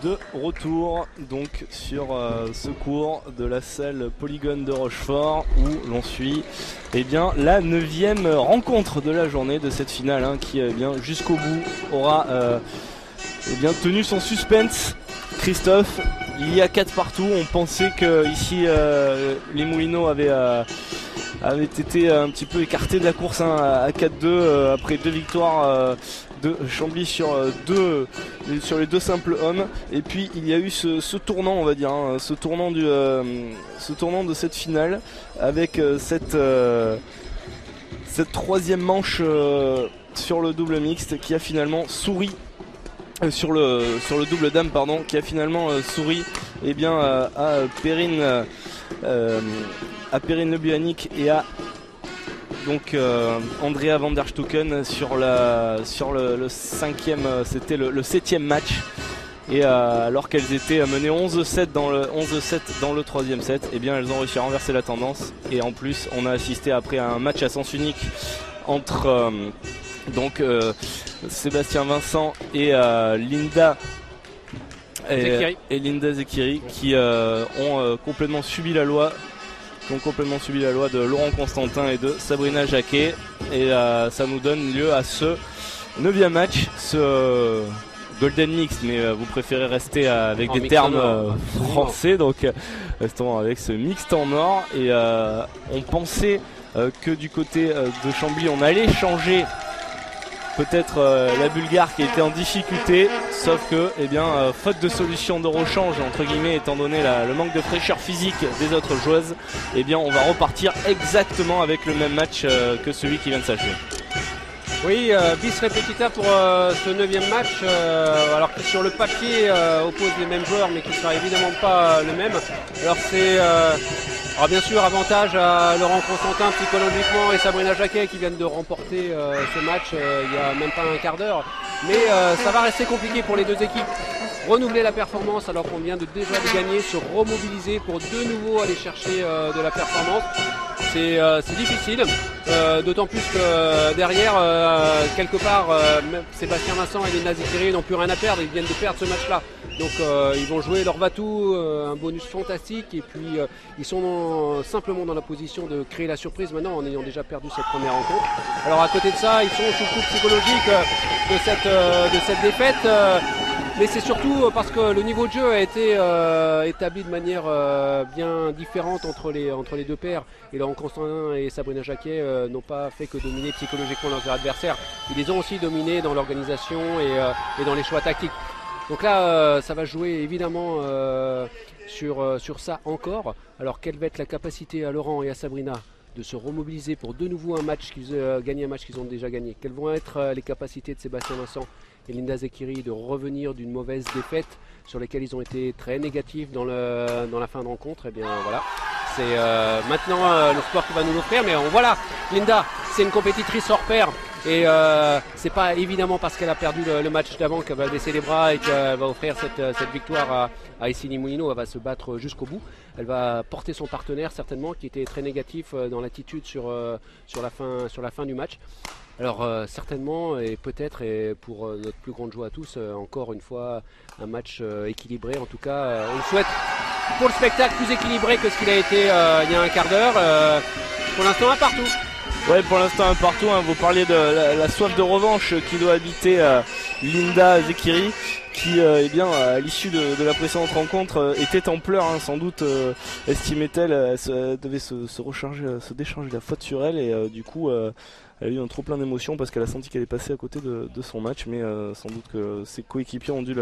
de retour donc sur ce cours de la salle Polygone de Rochefort où l'on suit bien, la 9e rencontre de la journée de cette finale qui bien, jusqu'au bout aura bien, tenu son suspense. Christophe, il y a 4 partout, on pensait que ici les Moulineaux avaient été un petit peu écartés de la course à 4-2 après 2 victoires de Chambly sur les 2 simples hommes, et puis il y a eu ce tournant, on va dire, ce tournant de cette finale avec cette 3e manche sur le double mixte qui a finalement souri sur le double dame pardon, qui a finalement souri bien, à Perrine Le Buanic et à donc Andrea van der Stucken sur le 5e, c'était le 7e match, et alors qu'elles étaient menées 11-7 dans le 3e set, et bien elles ont réussi à renverser la tendance, et en plus on a assisté après à un match à sens unique entre Sébastien Vincent et Linda Zekiri qui ont complètement subi la loi de Laurent Constantin et de Sabrina Jacquet, et ça nous donne lieu à ce 9e match, ce Golden Mix, mais vous préférez rester avec des termes français, donc restons avec ce mixte en or. Et on pensait que du côté de Chambly on allait changer peut-être la Bulgare qui était en difficulté, sauf que faute de solution de rechange entre guillemets, étant donné le manque de fraîcheur physique des autres joueuses, on va repartir exactement avec le même match que celui qui vient de s'achever. Oui, bis repetita pour ce 9e match, alors que sur le papier oppose les mêmes joueurs, mais qui ne sera évidemment pas le même. Alors c'est bien sûr avantage à Laurent Constantin psychologiquement et Sabrina Jacquet qui viennent de remporter ce match il n'y a même pas un quart d'heure. Mais ça va rester compliqué pour les deux équipes. Renouveler la performance alors qu'on vient déjà de gagner, se remobiliser pour de nouveau aller chercher de la performance. C'est difficile, d'autant plus que derrière, quelque part, Sébastien Vincent et Linda Zekiri n'ont plus rien à perdre, ils viennent de perdre ce match-là. Donc ils vont jouer leur va-tout, un bonus fantastique, et puis ils sont simplement dans la position de créer la surprise maintenant en ayant déjà perdu cette première rencontre. Alors à côté de ça, ils sont sous le coup psychologique de cette défaite. Mais c'est surtout parce que le niveau de jeu a été établi de manière bien différente entre les deux paires. Et Laurent Constantin et Sabrina Jacquet n'ont pas fait que dominer psychologiquement leurs adversaires. Ils les ont aussi dominés dans l'organisation et dans les choix tactiques. Donc là, ça va jouer évidemment sur ça encore. Alors quelle va être la capacité à Laurent et à Sabrina de se remobiliser pour de nouveau gagner un match qu'ils ont déjà gagné? Quelles vont être les capacités de Sébastien Vincent et Linda Zekiri de revenir d'une mauvaise défaite sur lesquelles ils ont été très négatifs dans la fin de rencontre? Et bien voilà, c'est maintenant le sport qui va nous l'offrir. Mais voilà, Linda, c'est une compétitrice hors pair. Et c'est pas évidemment parce qu'elle a perdu le match d'avant qu'elle va baisser les bras et qu'elle va offrir cette victoire à Issy Moulineaux. Elle va se battre jusqu'au bout. Elle va porter son partenaire certainement, qui était très négatif dans l'attitude sur la fin du match. Alors certainement, et peut-être, et pour notre plus grande joie à tous, encore une fois un match équilibré. En tout cas, on le souhaite pour le spectacle plus équilibré que ce qu'il a été il y a un quart d'heure. Pour l'instant, un partout. Ouais, pour l'instant un partout, vous parliez de la soif de revanche qui doit habiter Linda Zekiri, qui à l'issue de la précédente rencontre était en pleurs, sans doute estimait-elle, elle devait se décharger la faute sur elle, et du coup elle a eu un trop plein d'émotions parce qu'elle a senti qu'elle est passée à côté de son match, mais sans doute que ses coéquipiers ont dû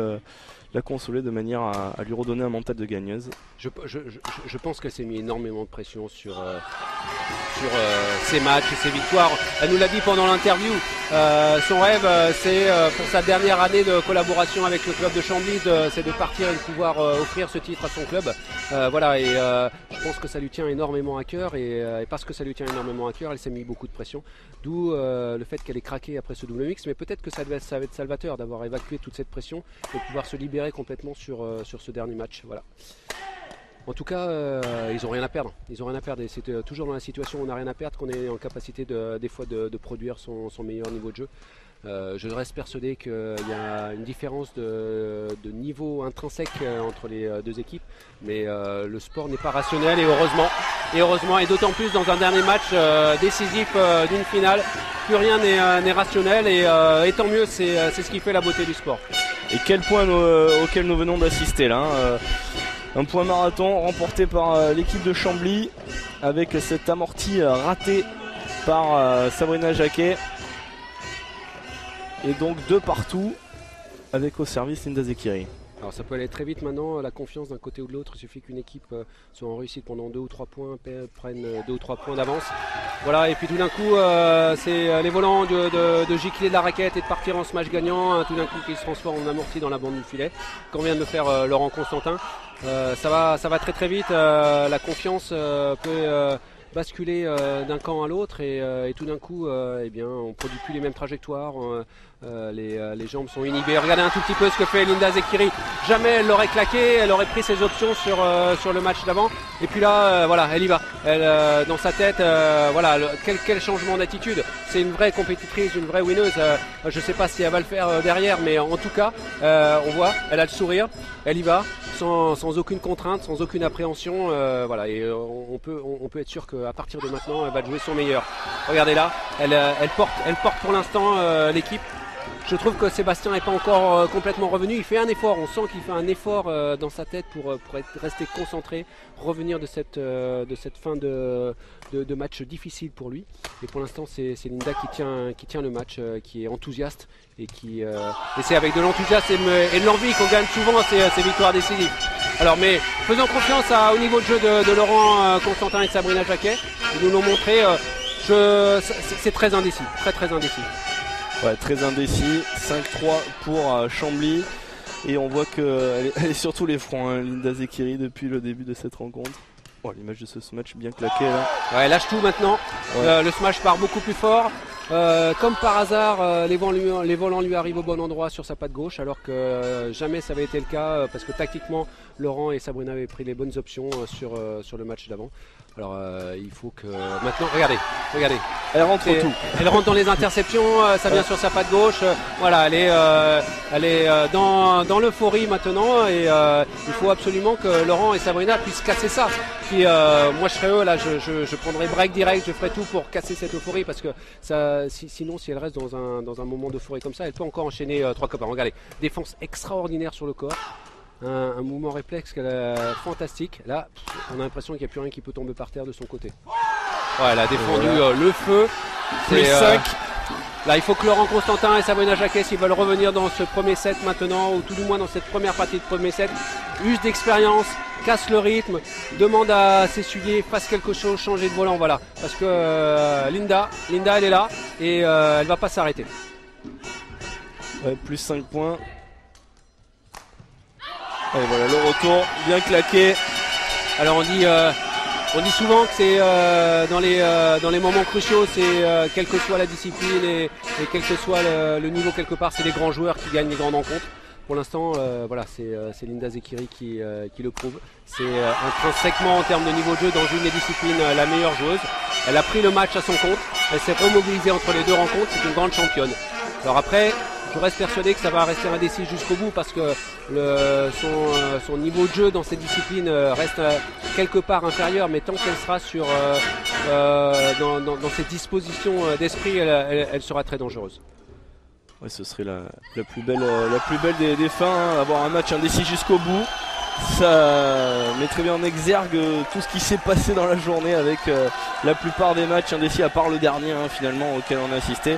la consoler de manière à lui redonner un mental de gagneuse. Je pense qu'elle s'est mis énormément de pression sur ses matchs et ses victoires. Elle nous l'a dit pendant l'interview. Son rêve, c'est pour sa dernière année de collaboration avec le club de Chambly, c'est de partir et de pouvoir offrir ce titre à son club. Voilà, et je pense que ça lui tient énormément à cœur, et parce que ça lui tient énormément à cœur, elle s'est mis beaucoup de pression. D'où le fait qu'elle ait craqué après ce double mix, mais peut-être que ça va être salvateur d'avoir évacué toute cette pression et de pouvoir se libérer complètement sur ce dernier match. Voilà. En tout cas, ils n'ont rien à perdre. Ils ont rien à perdre. Et c'est toujours dans la situation où on n'a rien à perdre qu'on est en capacité des fois de produire son meilleur niveau de jeu. Je reste persuadé qu'il y a une différence de niveau intrinsèque entre les deux équipes, mais le sport n'est pas rationnel, et heureusement, et d'autant plus dans un dernier match décisif d'une finale, plus rien n'est rationnel, et tant mieux, c'est ce qui fait la beauté du sport. Et quel point auquel nous venons d'assister là, un point marathon remporté par l'équipe de Chambly avec cette amortie ratée par Sabrina Jacquet. Et donc 2 partout avec au service Linda Zekiri. Alors ça peut aller très vite maintenant, la confiance d'un côté ou de l'autre. Il suffit qu'une équipe soit en réussite pendant 2 ou 3 points, prenne 2 ou 3 points d'avance. Voilà, et puis tout d'un coup c'est les volants de gicler de la raquette et de partir en smash gagnant, tout d'un coup qui se transforme en amorti dans la bande du filet, comme vient de le faire Laurent Constantin. Ça va très très vite, la confiance peut basculer d'un camp à l'autre, et tout d'un coup eh bien, on ne produit plus les mêmes trajectoires, les jambes sont inhibées. Regardez un tout petit peu ce que fait Linda Zekiri. Jamais elle l'aurait claqué, elle aurait pris ses options sur le match d'avant, et puis là voilà, elle y va. Elle, dans sa tête, voilà, quel changement d'attitude. C'est une vraie compétitrice, une vraie winneuse. Je ne sais pas si elle va le faire derrière, mais en tout cas on voit, elle a le sourire, elle y va sans aucune contrainte, sans aucune appréhension, voilà, et on peut être sûr qu'à partir de maintenant elle va jouer son meilleur. Regardez là, elle porte pour l'instant l'équipe. Je trouve que Sébastien n'est pas encore complètement revenu. Il fait un effort, on sent qu'il fait un effort dans sa tête pour rester concentré, revenir de cette fin de match difficile pour lui. Et pour l'instant, c'est Linda qui tient le match, qui est enthousiaste, et c'est avec de l'enthousiasme et de l'envie qu'on gagne souvent ces victoires décisives. Alors, mais faisons confiance au niveau de jeu de Laurent Constantin et de Sabrina Jacquet. Ils nous l'ont montré. C'est très indécis, très indécis. Ouais, très indécis, 5-3 pour Chambly, et on voit qu'elle est sur tous les fronts, hein, Linda Zekiri, depuis le début de cette rencontre. Oh, l'image de ce smash bien claqué là. Ouais, elle lâche tout maintenant, ouais. Le smash part beaucoup plus fort. Comme par hasard, les volants lui arrivent au bon endroit sur sa patte gauche, alors que jamais ça avait été le cas, parce que tactiquement Laurent et Sabrina avaient pris les bonnes options sur le match d'avant. Alors il faut que maintenant, regardez, elle rentre tout. Elle rentre dans les interceptions, ça vient sur sa patte gauche. Voilà, elle est dans l'euphorie maintenant, et il faut absolument que Laurent et Sabrina puissent casser ça. Puis moi je serais eux là, je prendrais break direct, je ferais tout pour casser cette euphorie, parce que sinon si elle reste dans un moment d'euphorie comme ça, elle peut encore enchaîner 3 copains. Regardez, défense extraordinaire sur le corps. Un mouvement réflexe fantastique. Là, on a l'impression qu'il n'y a plus rien qui peut tomber par terre de son côté. Ouais, elle a défendu le feu. Plus 5. Là, il faut que Laurent Constantin et Sabrina Jacquet, s'ils veulent revenir dans ce premier set maintenant, ou tout du moins dans cette première partie de premier set, usent d'expérience, cassent le rythme, demandent à s'essuyer, fassent quelque chose, changer de volant, voilà. Parce que Linda, elle est là, et elle va pas s'arrêter. Ouais, plus 5 points. Et voilà le retour, bien claqué. Alors on dit souvent que c'est dans les moments cruciaux, c'est quelle que soit la discipline et quel que soit le niveau quelque part, c'est les grands joueurs qui gagnent les grandes rencontres. Pour l'instant, voilà, c'est Linda Zekiri qui le prouve. C'est intrinsèquement en termes de niveau de jeu dans une des disciplines la meilleure joueuse. Elle a pris le match à son compte, elle s'est remobilisée entre les 2 rencontres, c'est une grande championne. Alors après, je reste persuadé que ça va rester indécis jusqu'au bout, parce que son niveau de jeu dans cette discipline reste quelque part inférieur, mais tant qu'elle sera dans cette disposition d'esprit, elle sera très dangereuse. Ouais, ce serait la plus belle des fins, hein, avoir un match indécis jusqu'au bout. Ça mettrait bien en exergue tout ce qui s'est passé dans la journée, avec la plupart des matchs indécis, à part le dernier finalement auquel on a assisté,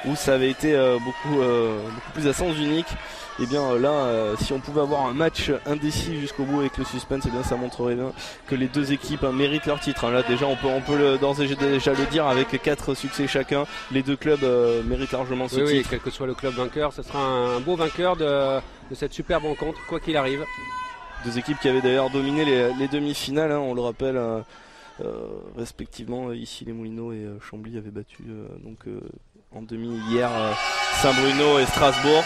où ça avait été beaucoup plus à sens unique. Et bien là, si on pouvait avoir un match indécis jusqu'au bout avec le suspense, et bien ça montrerait bien que les deux équipes méritent leur titre. Là déjà on peut d'ores et déjà le dire, avec 4 succès chacun, les deux clubs méritent largement ce titre. Oui, quel que soit le club vainqueur, ce sera un beau vainqueur de cette superbe rencontre, quoi qu'il arrive. Deux équipes qui avaient d'ailleurs dominé les demi-finales, hein, on le rappelle, respectivement ici les Moulineaux et Chambly avaient battu en demi hier Saint-Bruno et Strasbourg.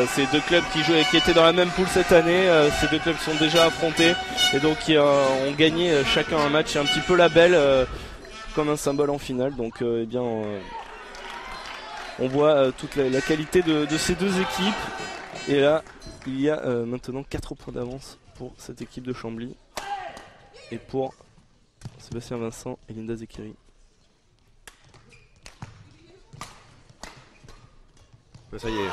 Ces deux clubs qui étaient dans la même poule cette année, ces deux clubs sont déjà affrontés, et donc qui ont gagné chacun un match. C'est un petit peu la belle, comme un symbole en finale. Donc eh bien On voit toute la qualité de ces deux équipes. Et là, il y a maintenant 4 points d'avance pour cette équipe de Chambly. Et pour Sébastien Vincent et Linda Zekiri. Ça y est.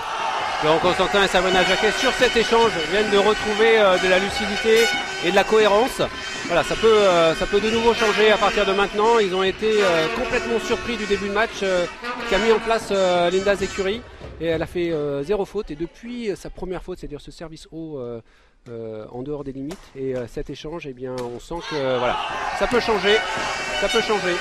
Laurent Constantin et Sabrina Jacquet sur cet échange viennent de retrouver de la lucidité et de la cohérence. Voilà, ça peut de nouveau changer à partir de maintenant. Ils ont été complètement surpris du début de match qu'a mis en place Linda Zekiri. Et elle a fait 0 faute. Et depuis sa première faute, c'est-à-dire ce service haut en dehors des limites, et cet échange, eh bien, on sent que voilà, ça peut changer. Ça peut changer.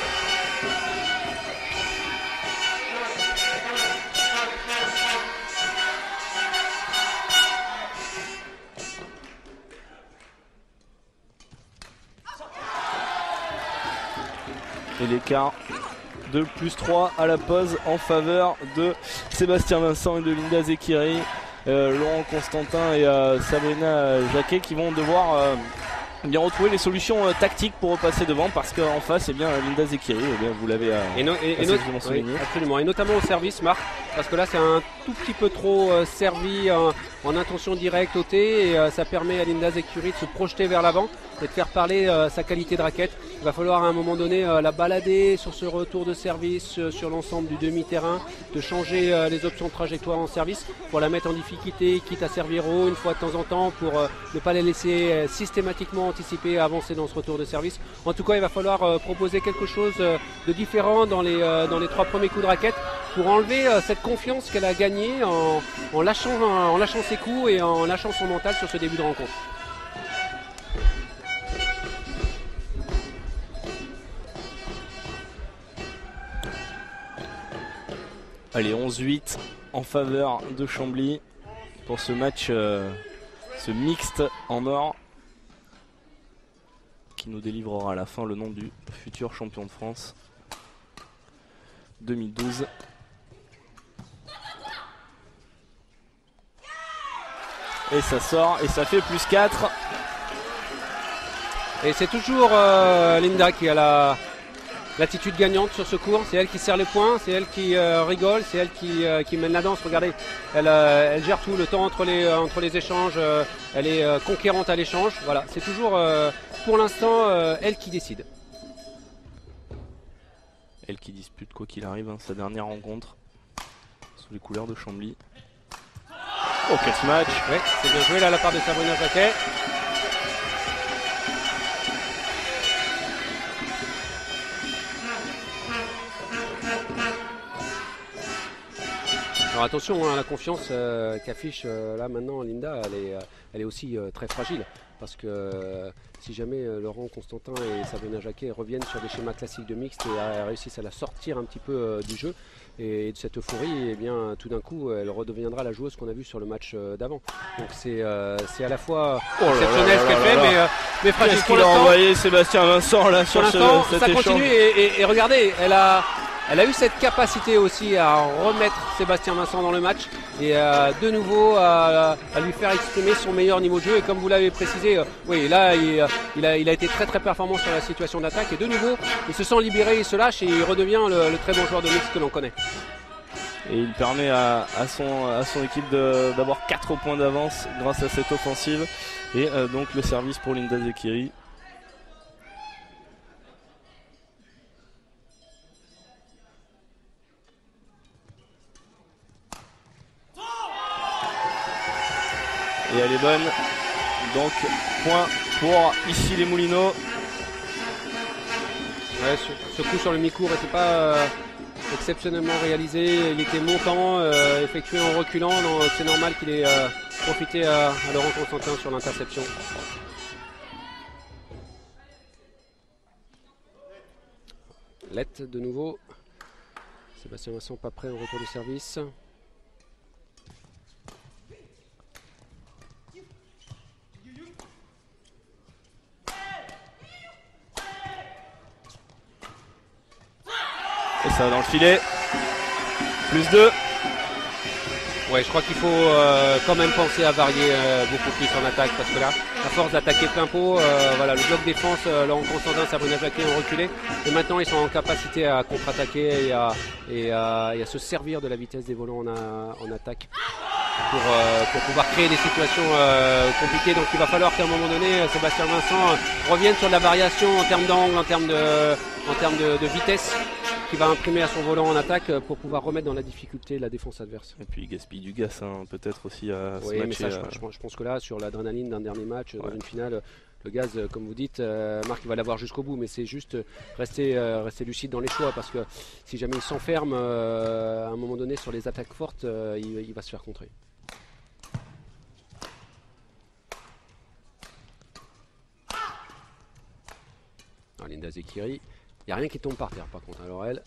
Et l'écart de +3 à la pause en faveur de Sébastien Vincent et de Linda Zekiri. Laurent Constantin et Sabrina Jacquet qui vont devoir bien retrouver les solutions tactiques pour repasser devant, parce qu'en face, eh bien, Linda Zekiri, eh bien, vous l'avez souligné. Oui, absolument, et notamment au service, Marc, parce que là c'est un tout petit peu trop servi en intention directe au T, et ça permet à Linda Zekiri de se projeter vers l'avant et de faire parler sa qualité de raquette. Il va falloir à un moment donné la balader sur ce retour de service sur l'ensemble du demi-terrain, de changer les options de trajectoire en service pour la mettre en difficulté, quitte à servir haut une fois de temps en temps pour ne pas les laisser systématiquement anticiper et avancer dans ce retour de service. En tout cas, il va falloir proposer quelque chose de différent dans les 3 premiers coups de raquette pour enlever cette confiance qu'elle a gagnée en lâchant ses coups et en lâchant son mental sur ce début de rencontre. Allez, 11-8 en faveur de Chambly pour ce match, ce mixte en or, qui nous délivrera à la fin le nom du futur champion de France 2012. Et ça sort, et ça fait +4. Et c'est toujours Linda qui a l'attitude gagnante sur ce cours. C'est elle qui serre les points, c'est elle qui rigole, c'est elle qui mène la danse. Regardez, elle gère tout le temps entre les échanges, elle est conquérante à l'échange. Voilà, c'est toujours pour l'instant elle qui décide. Elle qui dispute quoi qu'il arrive sa dernière rencontre sous les couleurs de Chambly. Oh, quel match! Ouais, c'est bien joué là, la part de Sabrina Jacquet. Alors attention, la confiance qu'affiche là maintenant Linda, elle est aussi très fragile, parce que si jamais Laurent Constantin et Sabrina Jacquet reviennent sur des schémas classiques de mixte et réussissent à la sortir un petit peu du jeu et de cette euphorie, et bien tout d'un coup elle redeviendra la joueuse qu'on a vue sur le match d'avant. Donc c'est à la fois exceptionnel ce qu'elle fait, mais fragile. Qu'est-ce qu'il a envoyé Sébastien Vincent là sur cet ça échange. Continue et regardez, elle a eu cette capacité aussi à remettre Sébastien Vincent dans le match et de nouveau à lui faire exprimer son meilleur niveau de jeu. Et comme vous l'avez précisé, oui, là il a été très très performant sur la situation d'attaque, et de nouveau il se sent libéré, il se lâche et il redevient le très bon joueur de mix que l'on connaît. Et il permet à son équipe d'avoir 4 points d'avance grâce à cette offensive. Et donc le service pour Linda Zekiri. Et elle est bonne. Donc point pour ici les Moulineaux. Ouais, ce coup sur le mi-court n'était pas exceptionnellement réalisé. Il était montant, effectué en reculant. C'est normal qu'il ait profité à Laurent Constantin sur l'interception. Lett de nouveau. Sébastien Vincent pas prêt au retour du service. Et ça va dans le filet. +2. Ouais, je crois qu'il faut quand même penser à varier beaucoup plus en attaque parce que là, à force d'attaquer plein pot, voilà, le bloc défense, Laurent Constantin, Sabrina Jacquet ont reculé et maintenant ils sont en capacité à contre-attaquer et à se servir de la vitesse des volants en attaque pour pouvoir créer des situations compliquées. Donc il va falloir qu'à un moment donné, Sébastien Vincent revienne sur de la variation en termes d'angle, en termes de vitesse, qui va imprimer à son volant en attaque pour pouvoir remettre dans la difficulté la défense adverse. Et puis il gaspille du gaz hein, peut-être aussi à oui, mais ça, je pense que là, sur l'adrénaline d'un dernier match, dans une finale, le gaz, comme vous dites, Marc il va l'avoir jusqu'au bout, mais c'est juste rester lucide dans les choix parce que si jamais il s'enferme à un moment donné sur les attaques fortes, il va se faire contrer. Alors, Linda Zekiri. Il n'y a rien qui tombe par terre par contre. Alors elle,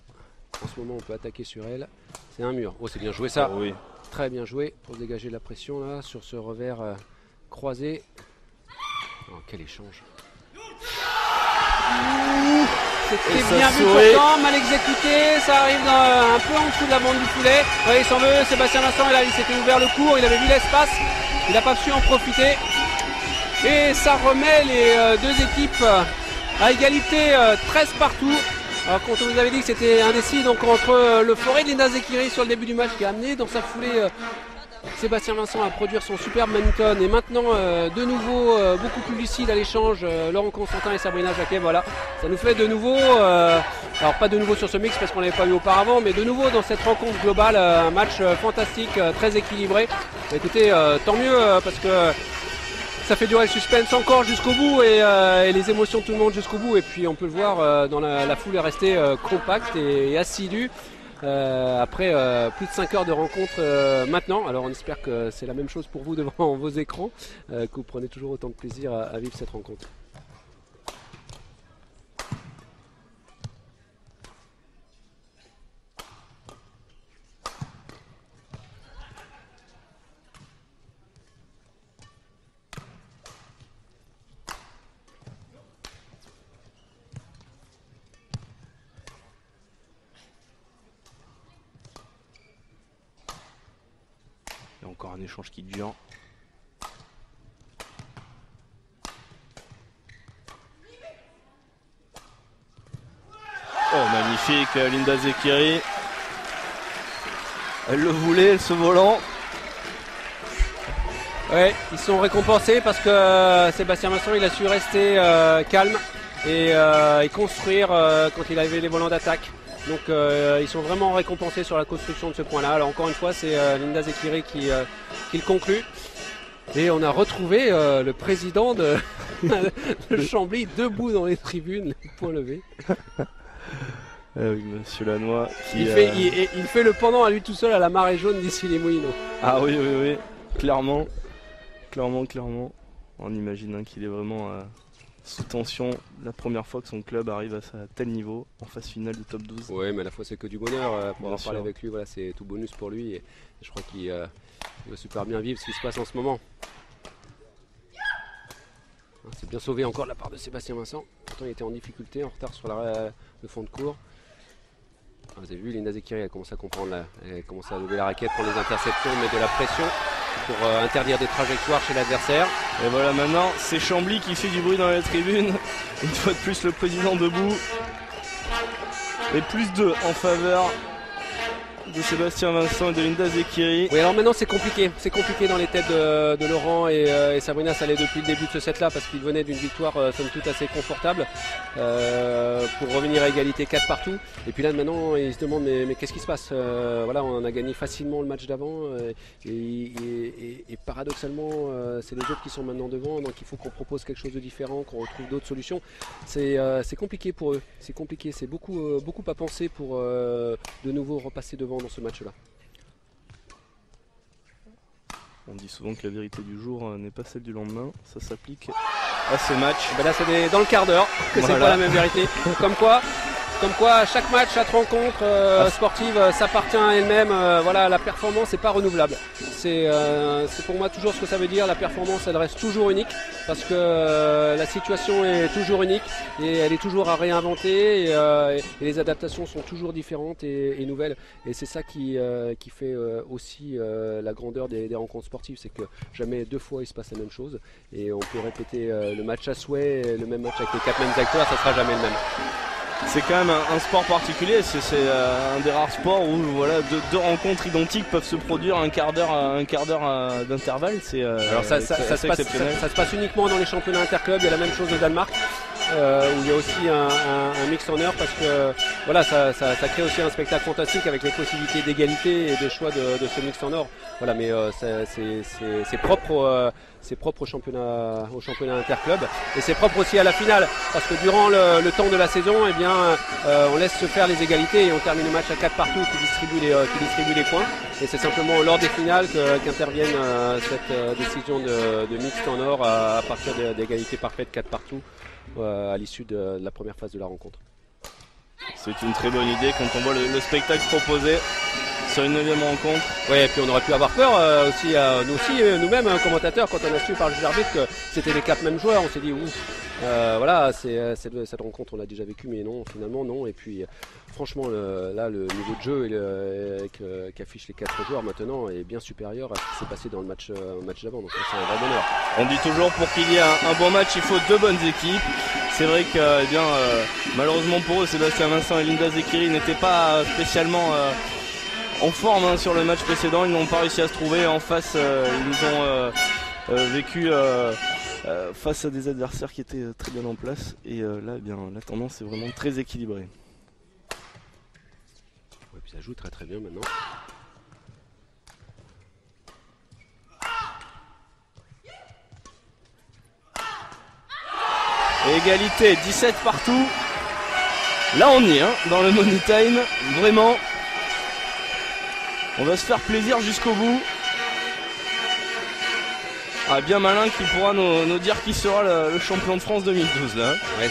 en ce moment on peut attaquer sur elle. C'est un mur. Oh c'est bien joué ça. Oh, oui. Très bien joué pour dégager la pression là sur ce revers croisé. Oh, quel échange. C'était bien vu pourtant, mal exécuté. Ça arrive un peu en dessous de la bande du poulet. Ouais, il s'en veut. Sébastien Vincent il s'était ouvert le cours. Il avait vu l'espace. Il n'a pas su en profiter. Et ça remet les deux équipes à égalité, 13 partout. Alors quand on vous avait dit que c'était indécis donc entre le Forêt de Linda Zekiri sur le début du match qui a amené dans sa foulée Sébastien Vincent à produire son superbe Manton et maintenant de nouveau beaucoup plus lucide à l'échange Laurent Constantin et Sabrina Jacquet. Voilà, ça nous fait de nouveau, alors pas de nouveau sur ce mix parce qu'on l'avait pas eu auparavant, mais de nouveau dans cette rencontre globale, un match fantastique, très équilibré. Écoutez, tant mieux parce que ça fait durer le suspense encore jusqu'au bout et les émotions de tout le monde jusqu'au bout. Et puis on peut le voir, dans la foule est restée compacte et assidue après plus de 5 heures de rencontre maintenant. Alors on espère que c'est la même chose pour vous devant vos écrans, que vous prenez toujours autant de plaisir à vivre cette rencontre. Encore un échange qui dure. Oh magnifique Linda Zekiri. Elle le voulait ce volant. Ouais, ils sont récompensés parce que Sébastien Vincent il a su rester calme et construire quand il avait les volants d'attaque. Donc ils sont vraiment récompensés sur la construction de ce point-là. Alors encore une fois, c'est Linda Zekiri qui le conclut. Et on a retrouvé le président de Chambly debout dans les tribunes, les poings levés. Oui, Monsieur Lannoy qui... Il fait le pendant à lui tout seul à la marée jaune d'ici les Moulineaux. Ah oui, clairement. Clairement. On imagine hein, qu'il est vraiment... sous tension, la première fois que son club arrive à tel niveau en phase finale du top 12. Oui, mais à la fois c'est que du bonheur pour avoir parlé avec lui, voilà, c'est tout bonus pour lui et je crois qu'il va super bien vivre ce qui se passe en ce moment. C'est bien sauvé encore de la part de Sébastien Vincent. Pourtant il était en difficulté, en retard sur le fond de cours. Vous avez vu, Linda Zekiri elle commence à comprendre, là. Elle commence à lever la raquette, prendre les interceptions, mettre de la pression pour interdire des trajectoires chez l'adversaire. Et voilà maintenant, c'est Chambly qui fait du bruit dans la tribune. Une fois de plus le président debout. Et plus 2 en faveur de Sébastien Vincent et de Linda Zekiri. Oui, alors maintenant c'est compliqué dans les têtes de Laurent et Sabrina. Ça allait depuis le début de ce set là parce qu'il venait d'une victoire somme toute assez confortable pour revenir à égalité 4 partout. Et puis là maintenant ils se demandent mais qu'est-ce qui se passe, voilà, on a gagné facilement le match d'avant et paradoxalement c'est les autres qui sont maintenant devant, donc il faut qu'on propose quelque chose de différent, qu'on retrouve d'autres solutions. C'est compliqué pour eux, c'est compliqué, c'est beaucoup à penser pour de nouveau repasser devant dans ce match-là. On dit souvent que la vérité du jour n'est pas celle du lendemain, ça s'applique à ce match. Ben là c'est dans le quart d'heure que c'est pas la même vérité. Comme quoi, Comme quoi, chaque match, chaque rencontre sportive s'appartient à elle-même. Voilà, la performance n'est pas renouvelable. C'est pour moi toujours ce que ça veut dire. La performance, elle reste toujours unique parce que la situation est toujours unique et elle est toujours à réinventer et les adaptations sont toujours différentes et nouvelles. Et c'est ça qui fait aussi la grandeur des rencontres sportives, c'est que jamais 2 fois il se passe la même chose et on peut répéter le match à souhait, le même match avec les 4 mêmes acteurs, ça sera jamais le même. C'est quand même un sport particulier, c'est un des rares sports où voilà, deux rencontres identiques peuvent se produire un quart d'heure d'intervalle. Alors ça se passe uniquement dans les championnats interclubs, il y a la même chose au Danemark. Où il y a aussi un mix en heure parce que voilà, ça crée aussi un spectacle fantastique avec les possibilités d'égalité et de choix de ce mix en or. Voilà, mais c'est propre au championnat interclub et c'est propre aussi à la finale parce que durant le temps de la saison, eh bien, on laisse se faire les égalités et on termine le match à 4 partout qui distribue les points. Et c'est simplement lors des finales qu'intervienne cette décision de mix en or à partir d'égalités parfaites 4 partout. À l'issue de la première phase de la rencontre. C'est une très bonne idée quand on voit le spectacle proposé sur une 9e rencontre. Oui, et puis on aurait pu avoir peur aussi, nous-mêmes, commentateurs, quand on a su par le juge arbitre que c'était les 4 mêmes joueurs, on s'est dit ouf, voilà, cette rencontre on l'a déjà vécu, mais non, finalement non. Et puis franchement, là, le niveau de jeu qu'affichent les 4 joueurs maintenant est bien supérieur à ce qui s'est passé dans le match d'avant. Donc c'est un vrai bonheur. On dit toujours pour qu'il y ait un bon match, il faut 2 bonnes équipes. C'est vrai que malheureusement pour eux, Sébastien Vincent et Linda Zekiri n'étaient pas spécialement en forme sur le match précédent. Ils n'ont pas réussi à se trouver. En face, ils ont vécu face à des adversaires qui étaient très bien en place. Et là, eh bien, la tendance est vraiment très équilibrée. Ouais, puis ça joue très très bien maintenant. Égalité, 17 partout. Là on y est, dans le Money Time, vraiment. On va se faire plaisir jusqu'au bout. Ah, bien malin qui pourra nous dire qui sera le champion de France 2012 là. Ouais,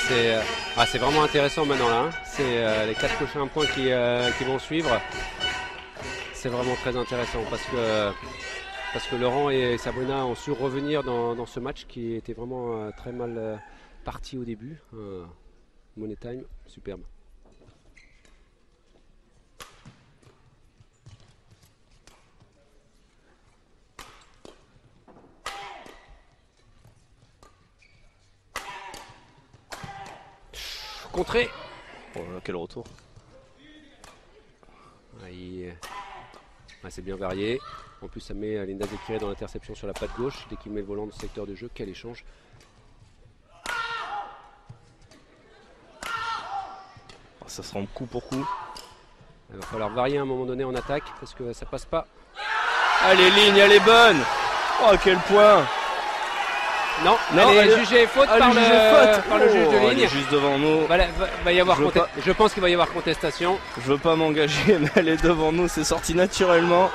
c'est vraiment intéressant maintenant là. C'est les 4 prochains points qui vont suivre. C'est vraiment très intéressant parce que Laurent et Sabrina ont su revenir dans ce match qui était vraiment très mal parti au début. Money Time, superbe. Contré. Oh là, quel retour. C'est bien varié. En plus ça met Linda Zekiri dans l'interception sur la patte gauche. Dès qu'il met le volant dans le secteur de jeu, quel échange. Ça se rend coup pour coup. Il va falloir varier à un moment donné en attaque parce que ça passe pas. Allez, ligne, elle est bonne. Oh, quel point. Non, elle est jugée faute par le juge de ligne. Elle est juste devant nous. Je pense qu'il va y avoir contestation. Je veux pas m'engager, mais elle est devant nous. C'est sorti naturellement.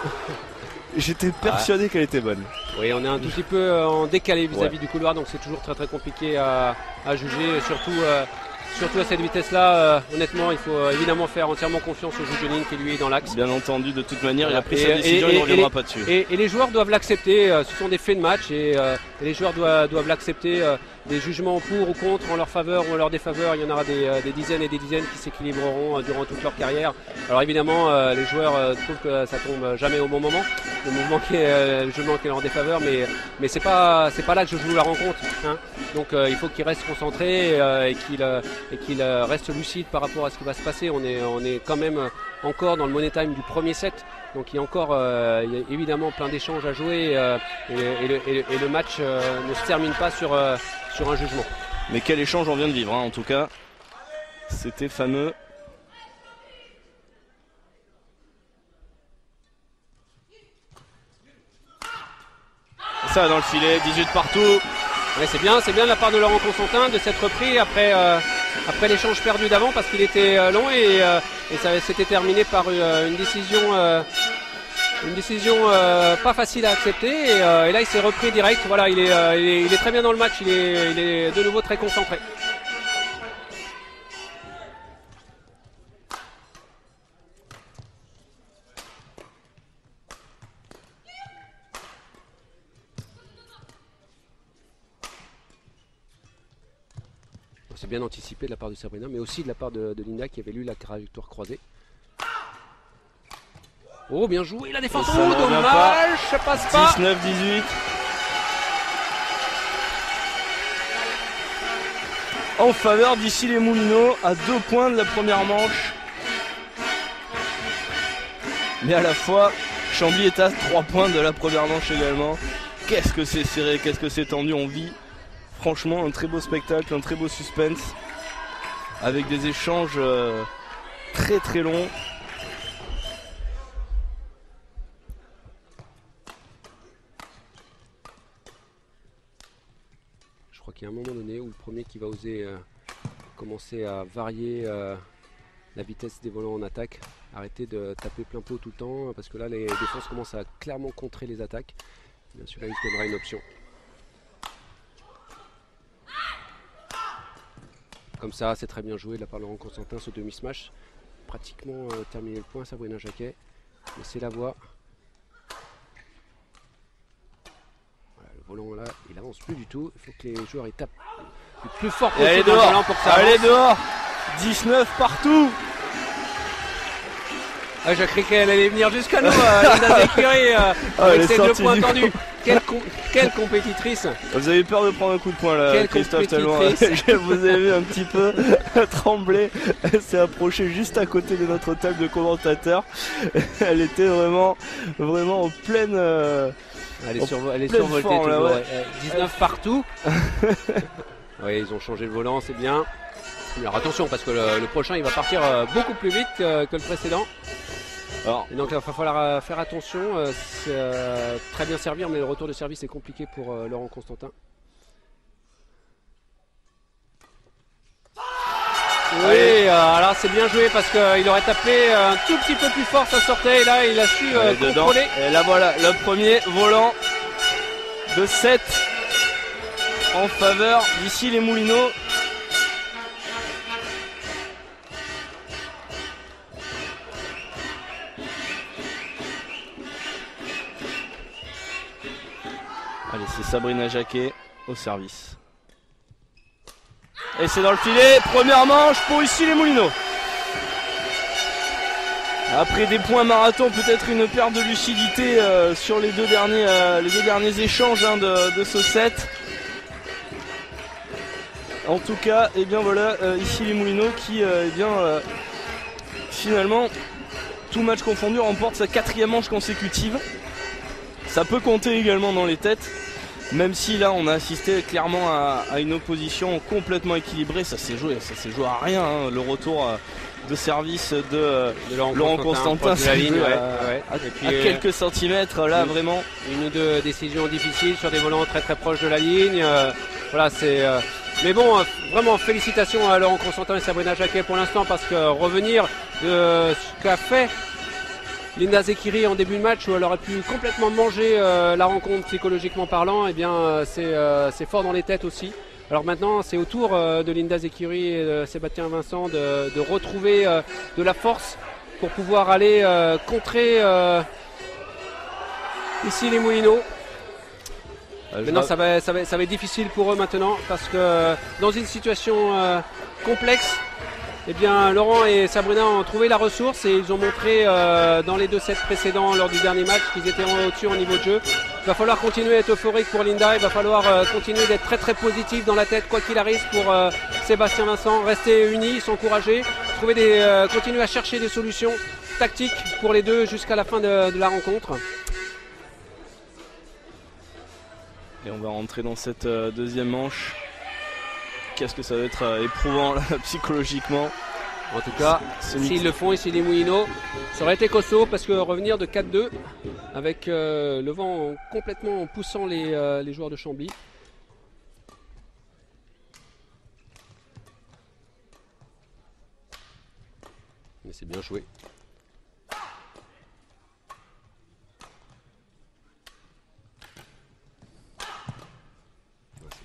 J'étais persuadé qu'elle était bonne. Oui, on est un tout petit peu en décalé vis-à-vis du couloir, donc c'est toujours très très compliqué à juger, surtout à cette vitesse-là. Honnêtement, il faut évidemment faire entièrement confiance au juge de ligne qui lui est dans l'axe. Bien entendu, de toute manière, il a pris sa décision, il ne reviendra pas dessus. Et les joueurs doivent l'accepter, ce sont des faits de match et les joueurs doivent l'accepter. Des jugements pour ou contre, en leur faveur ou en leur défaveur, il y en aura des dizaines et des dizaines qui s'équilibreront durant toute leur carrière. Alors évidemment, les joueurs trouvent que ça tombe jamais au bon moment, le mouvement qui est le jugement qui est en défaveur, mais c'est pas là que je joue la rencontre. Donc il faut qu'il reste concentré et qu'il reste lucide par rapport à ce qui va se passer. On est quand même encore dans le Money Time du premier set. Donc il y a encore il y a évidemment plein d'échanges à jouer et le match ne se termine pas sur un jugement. Mais quel échange on vient de vivre en tout cas. C'était fameux. Ça va dans le filet, 18 partout. Ouais, c'est bien de la part de Laurent Constantin de s'être repris après l'échange perdu d'avant parce qu'il était long et ça s'était terminé par une décision pas facile à accepter et là il s'est repris direct. Voilà, il est très bien dans le match, il est de nouveau très concentré. c'est bien anticipé de la part de Sabrina, mais aussi de la part de Linda qui avait lu la trajectoire croisée. Oh, bien joué, la défense. Oh, dommage, ça passe pas. 19-18. En faveur d'ici les Moulineaux à 2 points de la première manche. Mais à la fois, Chambly est à 3 points de la première manche également. Qu'est-ce que c'est serré, qu'est-ce que c'est tendu. On vit franchement un très beau spectacle, un très beau suspense. Avec des échanges très très longs. Je crois qu'il y a un moment donné où le premier qui va oser commencer à varier la vitesse des volants en attaque, arrêter de taper plein pot tout le temps, parce que là les défenses commencent à clairement contrer les attaques. Bien sûr, là il se donnera une option. Comme ça, c'est très bien joué de la part de Laurent Constantin, ce demi-smash. Pratiquement terminé le point, Sabrina Jacquet. Mais c'est la voie. Voilà, le volant là, il avance plus du tout. Il faut que les joueurs ils tapent le plus fort possible. Allez dehors, pour que ça allez dehors. 19 partout. Ah, j'ai cru qu'elle allait venir jusqu'à nous, Linda Zécurie, avec ses 2 points tendus. Quelle compétitrice. Vous avez peur de prendre un coup de poing là, Christophe, tellement vous avez vu un petit peu trembler. Elle s'est approchée juste à côté de notre table de commentateurs. Elle était vraiment en pleine... Elle est survoltée toujours. Là, ouais. 19 partout. Oui, ils ont changé le volant, c'est bien. Alors attention, parce que le prochain il va partir beaucoup plus vite que le précédent. Alors, et donc il va falloir faire attention, très bien servir, mais le retour de service est compliqué pour Laurent Constantin. Oui, alors c'est bien joué parce qu'il aurait tapé un tout petit peu plus fort, ça sortait, et là il a su contrôler. Et là voilà, le premier volant de 7 en faveur d'ici les Moulineaux. Allez, c'est Sabrina Jacquet au service. Et c'est dans le filet, première manche pour ici les Moulineaux. Après des points marathon, peut-être une perte de lucidité sur les deux derniers échanges de ce set. En tout cas, et bien voilà, ici les Moulineaux qui, finalement, tout match confondu, remporte sa 4e manche consécutive. Ça peut compter également dans les têtes. Même si là on a assisté clairement à une opposition complètement équilibrée, ça s'est joué à rien, hein. Le retour de service de Laurent Constantin de la ligne, à quelques centimètres là, vraiment. Une ou deux décisions difficiles sur des volants très très proches de la ligne. Voilà, c'est. Mais bon, vraiment félicitations à Laurent Constantin et Sabrina Jacquet pour l'instant, parce que revenir de ce qu'a fait Linda Zécurie en début de match, où elle aurait pu complètement manger la rencontre psychologiquement parlant, et bien c'est fort dans les têtes aussi. Alors maintenant c'est au tour de Linda Zécurie et de Sébastien Vincent de retrouver de la force pour pouvoir aller contrer ici les Moulineaux. Maintenant ça va être difficile pour eux maintenant, parce que dans une situation complexe, eh bien, Laurent et Sabrina ont trouvé la ressource, et ils ont montré dans les 2 sets précédents lors du dernier match qu'ils étaient au-dessus en niveau de jeu. Il va falloir continuer à être euphorique pour Linda, il va falloir continuer d'être très très positif dans la tête quoi qu'il arrive pour Sébastien Vincent, rester unis, s'encourager, continuer à chercher des solutions tactiques pour les deux jusqu'à la fin de la rencontre. Et on va rentrer dans cette 2e manche. Qu'est-ce que ça va être éprouvant là, psychologiquement. En tout cas, s'ils le font ici les Moulineaux, ça aurait été costaud, parce que revenir de 4-2 avec le vent complètement en poussant les joueurs de Chambly. Mais c'est bien joué.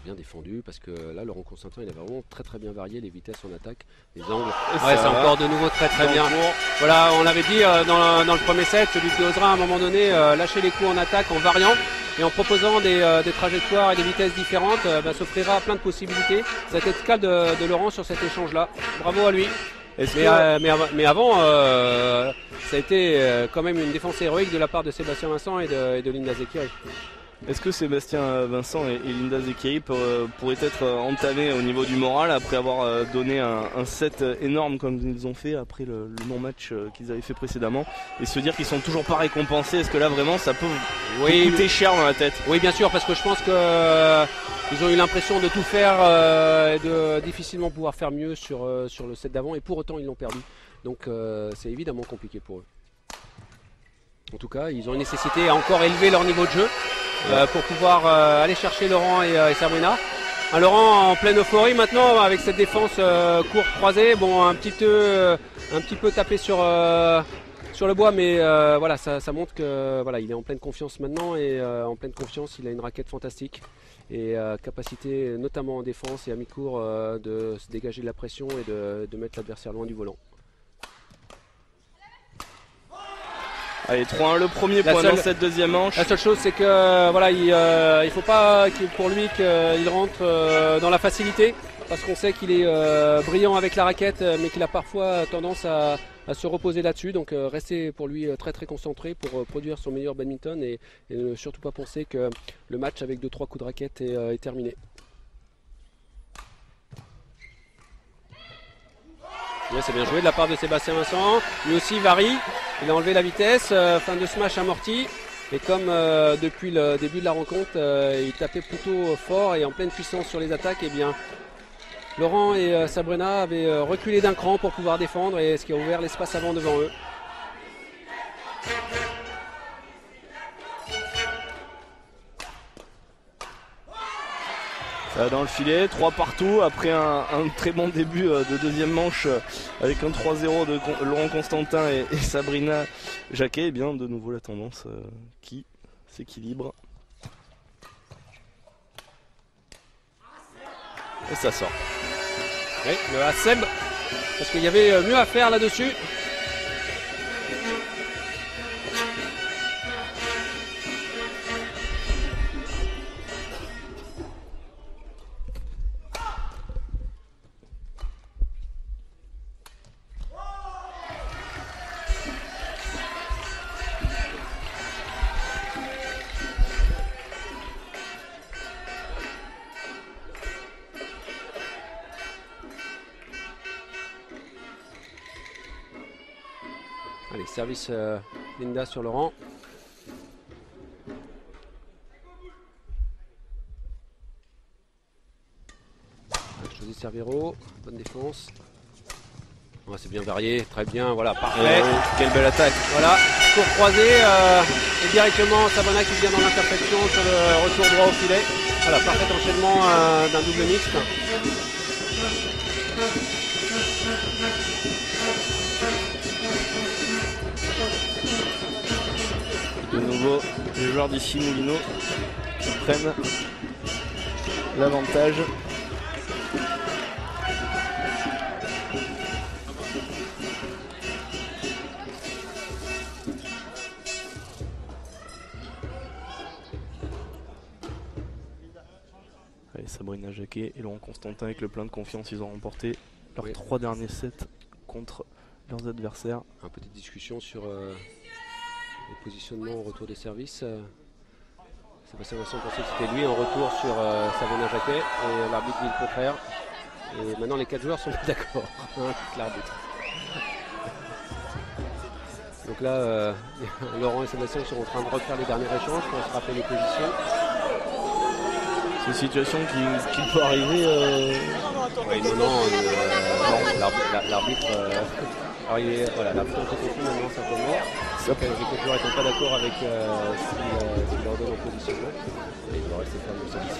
Bien défendu, parce que là Laurent Constantin il a vraiment très très bien varié les vitesses en attaque, les angles. Ouais, c'est encore de nouveau très très bien. Voilà, on l'avait dit dans le premier set, celui qui osera à un moment donné lâcher les coups en attaque en variant, et en proposant des trajectoires et des vitesses différentes, s'offrira plein de possibilités. Ça a été le cas de Laurent sur cet échange-là. Bravo à lui. Mais avant, ça a été quand même une défense héroïque de la part de Sébastien Vincent et de Linda Zekiri. Est-ce que Sébastien Vincent et Linda Zekiri pourraient être entamés au niveau du moral après avoir donné un set énorme comme ils ont fait après le non-match qu'ils avaient fait précédemment, et se dire qu'ils sont toujours pas récompensés? Est-ce que là vraiment ça peut coûter cher dans la tête? Oui, bien sûr, parce que je pense qu'ils ont eu l'impression de tout faire et de difficilement pouvoir faire mieux sur le set d'avant, et pour autant ils l'ont perdu. Donc c'est évidemment compliqué pour eux. En tout cas, ils ont une nécessité à encore élever leur niveau de jeu. Pour pouvoir aller chercher Laurent et Sabrina. Laurent en pleine euphorie maintenant avec cette défense courte croisée, bon un petit peu tapé sur le bois, mais voilà, ça montre que voilà, il est en pleine confiance maintenant, et en pleine confiance il a une raquette fantastique et capacité notamment en défense et à mi-court de se dégager de la pression et de mettre l'adversaire loin du volant. Allez, 3-1 le premier point dans cette deuxième manche. La seule chose, c'est que voilà, il faut pas pour lui qu'il rentre dans la facilité, parce qu'on sait qu'il est brillant avec la raquette, mais qu'il a parfois tendance à se reposer là-dessus. Donc rester pour lui très très concentré pour produire son meilleur badminton, et ne surtout pas penser que le match avec 2-3 coups de raquette est terminé. C'est bien joué de la part de Sébastien Vincent. Lui aussi varie. Il a enlevé la vitesse. Fin de smash amorti. Et comme depuis le début de la rencontre, il tapait plutôt fort et en pleine puissance sur les attaques, et bien Laurent et Sabrina avaient reculé d'un cran pour pouvoir défendre, et ce qui a ouvert l'espace avant devant eux. Dans le filet, 3 partout après un très bon début de deuxième manche avec un 3-0 de Laurent Constantin et Sabrina Jacquet. Et bien de nouveau la tendance qui s'équilibre. Et ça sort. Oui, le Asseb, parce qu'il y avait mieux à faire là-dessus. Allez, service Linda sur Laurent. Choisi Serviero, bonne défense. Ouais, c'est bien varié, très bien, voilà, parfait. Quelle belle attaque. Voilà, tour croisé et directement Sabrina qui vient dans l'intersection sur le retour droit au filet. Voilà, parfait enchaînement d'un double mixte. De nouveau, les joueurs d'ici Moulineau qui prennent l'avantage. Allez, Sabrina Jacquet et Laurent Constantin avec le plein de confiance, ils ont remporté leurs 3 derniers sets contre leurs adversaires. Une petite discussion sur le positionnement au retour des services. Sébastien Vincent pensait que c'était lui en retour sur Sabrina Jacquet, et l'arbitre dit le contraire. Et maintenant les 4 joueurs sont d'accord avec l'arbitre. Donc là, Laurent et Sébastien sont en train de refaire les derniers échanges pour se rappeler les positions. C'est une situation qui peut arriver. Oui, non, l'arbitre. Alors il est, voilà, l'arbitre est confus maintenant certainement. Les joueurs n'étant pas d'accord avec ce qu'il leur donne en positionnement. Et il va rester faire une position.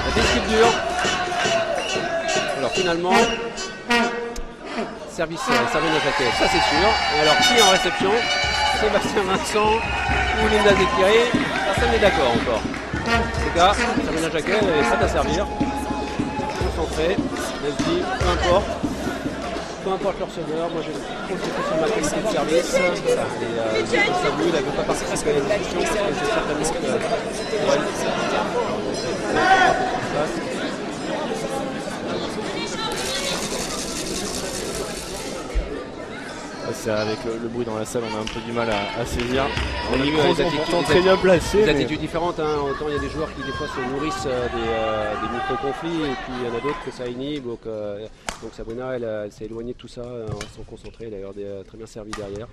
La discute dure. Alors finalement, service Sabrina Jacquet, ça c'est sûr. Et alors qui est en réception? Sébastien Vincent ou Linda Zekiri? Personne n'est d'accord encore. cas, Sabrina Jacquet est prête à servir. Concentrée, vas-y, peu importe leur receveur, moi je vais me concentrer sur ma qualité de service. Voilà. Et Sabrina, elle ne veut pas participer à la discussion parce que c'est certainement que pour elle. C'est avec le bruit dans la salle, on a un peu du mal à saisir. Les micros sont pourtant très bien placés. Des attitudes différentes, hein. Autant il y a des joueurs qui des fois se nourrissent des micro-conflits et puis il y en a d'autres que ça inhibe. Donc Sabrina elle s'est éloignée de tout ça en restant concentrée, elle a très bien servi derrière.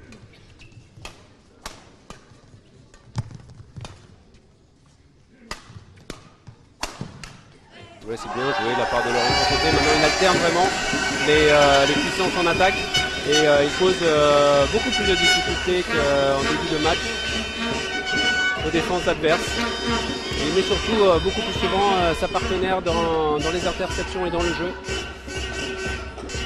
Ouais, c'est bien joué de la part de Laurent Constantin. Maintenant il alterne vraiment les puissances en attaque. Et il pose beaucoup plus de difficultés qu'en début de match aux défenses adverses. Et il met surtout beaucoup plus souvent sa partenaire dans les interceptions et dans le jeu.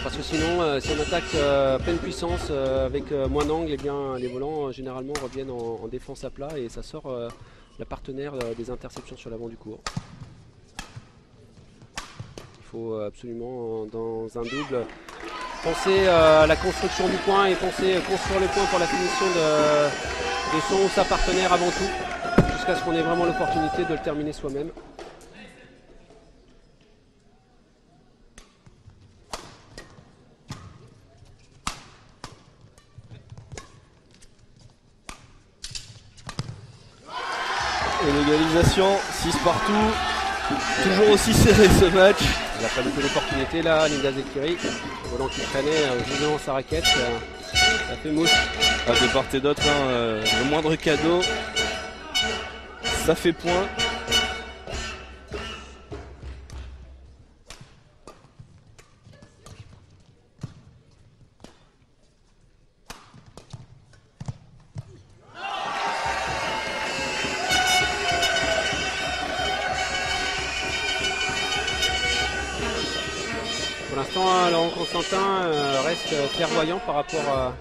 Parce que sinon, si on attaque pleine puissance avec moins d'angle, eh bien les volants généralement reviennent en défense à plat et ça sort la partenaire des interceptions sur l'avant du court. Il faut absolument dans un double penser à la construction du point et penser construire le point pour la finition de son ou sa partenaire avant tout, jusqu'à ce qu'on ait vraiment l'opportunité de le terminer soi-même. Et l'égalisation, 6 partout, toujours aussi serré ce match. Il n'a pas beaucoup d'opportunités là, Linda Zekiri. Le volant qui traînait visiblement sa raquette, ça fait mouche. De part et d'autre, le moindre cadeau, ça fait point. Pour l'instant, Laurent Constantin reste clairvoyant par rapport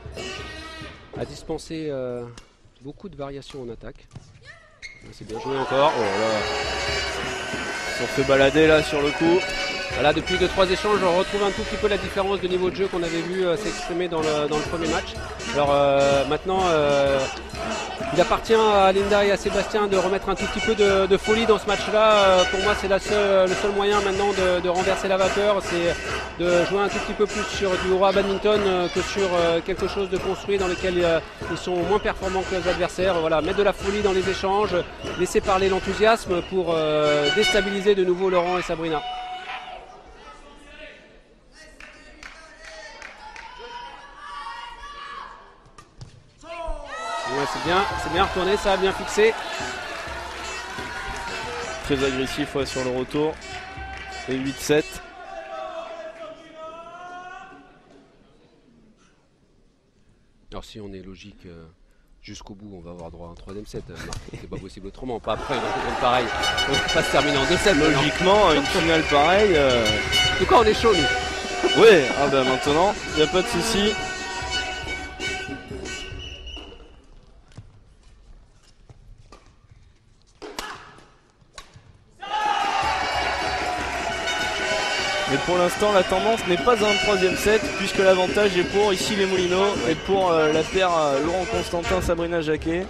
à dispenser beaucoup de variations en attaque. C'est bien joué encore. Oh là là. Ils sont fait balader là sur le coup. Voilà, depuis 2-3 échanges, on retrouve un tout petit peu la différence de niveau de jeu qu'on avait vu s'exprimer dans le premier match. Alors maintenant, il appartient à Linda et à Sébastien de remettre un tout petit peu de folie dans ce match-là. Pour moi, c'est le seul moyen maintenant de renverser la vapeur, c'est de jouer un tout petit peu plus sur du roi badminton que sur quelque chose de construit dans lequel ils sont moins performants que les adversaires. Voilà, mettre de la folie dans les échanges, laisser parler l'enthousiasme pour déstabiliser de nouveau Laurent et Sabrina. Ouais, c'est bien retourné, ça a bien fixé. Très agressif sur le retour. Et 8-7. Alors si on est logique jusqu'au bout, on va avoir droit à un troisième set. C'est pas possible autrement, pas après une pareil. On ne peut pas se terminer en 2-7. Logiquement, une finale pareille. En tout cas, on est chaud nous. Oui, maintenant, il n'y a pas de souci. Mais pour l'instant, la tendance n'est pas un troisième set, puisque l'avantage est pour ici les Moulineaux et pour la paire Laurent Constantin, Sabrina Jacquet.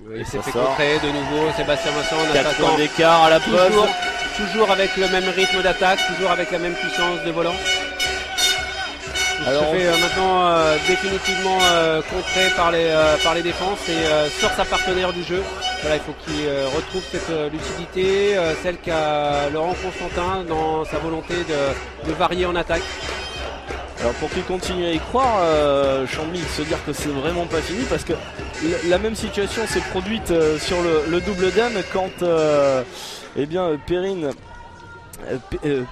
Oui, c'est fait contrer de nouveau Sébastien Vincent en 4 points d'écart à la pause. Toujours avec le même rythme d'attaque, toujours avec la même puissance de volant. Il se fait maintenant définitivement contré par les défenses et sort sa partenaire du jeu. Voilà, il faut qu'il retrouve cette lucidité, celle qu'a Laurent Constantin dans sa volonté de varier en attaque. Alors pour qu'il continue à y croire, Chambly, se dire que c'est vraiment pas fini, parce que la même situation s'est produite sur le double dame quand